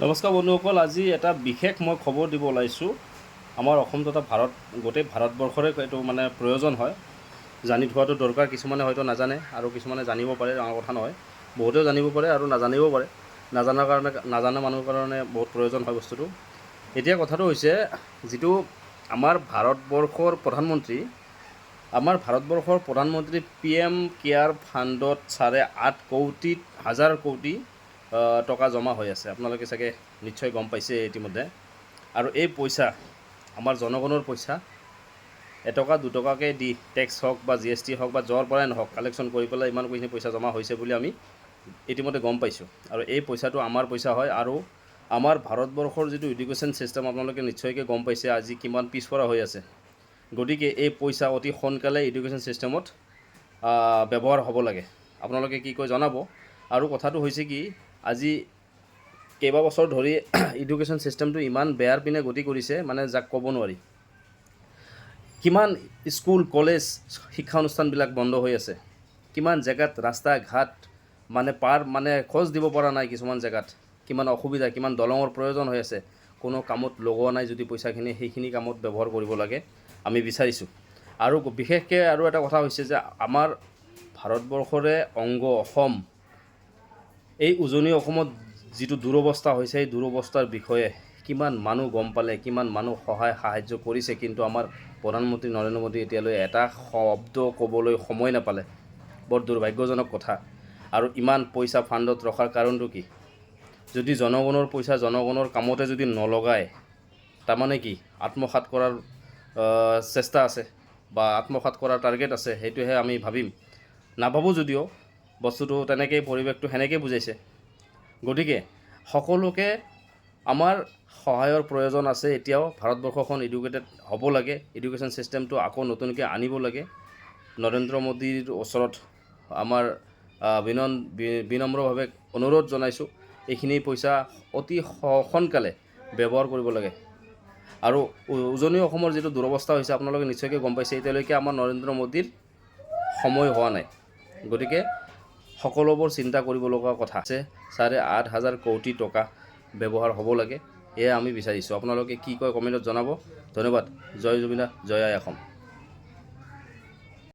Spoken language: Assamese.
নমস্কাৰ বন্ধুসকল, আজি এটা বিশেষ মই খবৰ দিব ওলাইছোঁ। আমাৰ অসম তথা গোটেই ভাৰতবৰ্ষৰে এইটো মানে প্ৰয়োজন হয়, জানি থোৱাটো দৰকাৰ। কিছুমানে হয়তো নাজানে আৰু কিছুমানে জানিব পাৰে, ডাঙৰ কথা নহয়। বহুতেও জানিব পাৰে আৰু নাজানিব পাৰে। নাজানা মানুহৰ কাৰণে বহুত প্ৰয়োজন হয় বস্তুটো। এতিয়া কথাটো হৈছে, যিটো আমাৰ ভাৰতবৰ্ষৰ প্ৰধানমন্ত্ৰী PM কেয়াৰ ফাণ্ডত 8.5 কোটি টকা জমা হৈ আছে। আপোনালোকে চাগে নিশ্চয় গম পাইছে ইতিমধ্যে। আৰু এই পইচা আমাৰ জনগণৰ পইচা, এটকা দুটকাকৈ দি টেক্স হওক বা GST হওক বা য'ৰ পৰাই নহওক কালেকশ্যন কৰি পেলাই ইমানখিনি পইচা জমা হৈছে বুলি আমি ইতিমধ্যে গম পাইছোঁ। আৰু এই পইচাটো আমাৰ পইচা হয়। আৰু আমাৰ ভাৰতবৰ্ষৰ যিটো এডুকেশ্যন ছিষ্টেম আপোনালোকে নিশ্চয়কৈ গম পাইছে আজি কিমান পিছপৰা হৈ আছে। গতিকে এই পইচা অতি সোনকালে এডুকেশ্যন ছিষ্টেমত ব্যৱহাৰ হ'ব লাগে। আপোনালোকে কি কয় জনাব। আৰু কথাটো হৈছে কি, আজি কেইবাবছৰ ধৰি এডুকেশ্যন ছিষ্টেমটো ইমান বেয়াৰ পিনে গতি কৰিছে, মানে যাক ক'ব নোৱাৰি। কিমান স্কুল কলেজ শিক্ষানুষ্ঠানবিলাক বন্ধ হৈ আছে, কিমান জেগাত ৰাস্তা ঘাট মানে খোজ দিব পৰা নাই, কিছুমান জেগাত কিমান অসুবিধা, কিমান দলঙৰ প্ৰয়োজন হৈ আছে, কোনো কামত লগোৱা নাই। যদি পইচাখিনি সেইখিনি কামত ব্যৱহাৰ কৰিব লাগে আমি বিচাৰিছোঁ। আৰু বিশেষকৈ আৰু এটা কথা হৈছে যে আমাৰ ভাৰতবৰ্ষৰে অংগ অসম, এই উজনি অসমত যিটো দুৰৱস্থা হৈছে, এই দুৰৱস্থাৰ বিষয়ে কিমান মানুহ গম পালে, কিমান মানুহ সাহায্য কৰিছে, কিন্তু আমাৰ প্ৰধানমন্ত্ৰী নৰেন্দ্ৰ মোদী এতিয়ালৈ এটা শব্দ ক'বলৈ সময় নাপালে। বৰ দুৰ্ভাগ্যজনক কথা। আৰু ইমান পইচা ফাণ্ডত ৰখাৰ কাৰণটো কি? যদি জনগণৰ পইচা জনগণৰ কামতে যদি নলগায়, তাৰমানে কি আত্মসাৎ কৰাৰ চেষ্টা আছে বা আত্মসাৎ কৰাৰ টাৰ্গেট আছে, সেইটোহে আমি ভাবিম। নাভাবোঁ যদিও বস্তুটো তেনেকেই, পৰিৱেশটো সেনেকৈয়ে বুজাইছে। গতিকে সকলোকে আমাৰ সহায়ৰ প্ৰয়োজন আছে। এতিয়াও ভাৰতবৰ্ষখন এডুকেটেড হ'ব লাগে, এডুকেশ্যন ছিষ্টেমটো আকৌ নতুনকৈ আনিব লাগে। নৰেন্দ্ৰ মোদীৰ ওচৰত আমাৰ বিনম্ৰভাৱে অনুৰোধ জনাইছোঁ, এইখিনি পইচা অতি সোনকালে ব্যৱহাৰ কৰিব লাগে। আৰু উজনি অসমৰ যিটো দুৰৱস্থা হৈছে আপোনালোকে নিশ্চয়কৈ গম পাইছে। এতিয়ালৈকে আমাৰ নৰেন্দ্ৰ মোদীৰ সময় হোৱা নাই। গতিকে সকলোবোৰ চিন্তা কৰিব লগা কথা আছে। 8.5 কোটি টকা ব্যৱহাৰ হ'ব লাগে, এয়া আমি বিচাৰিছোঁ। আপোনালোকে কি কয় কমেণ্টত জনাব। ধন্যবাদ। জয় জুবিন দা, জয় আই অসম।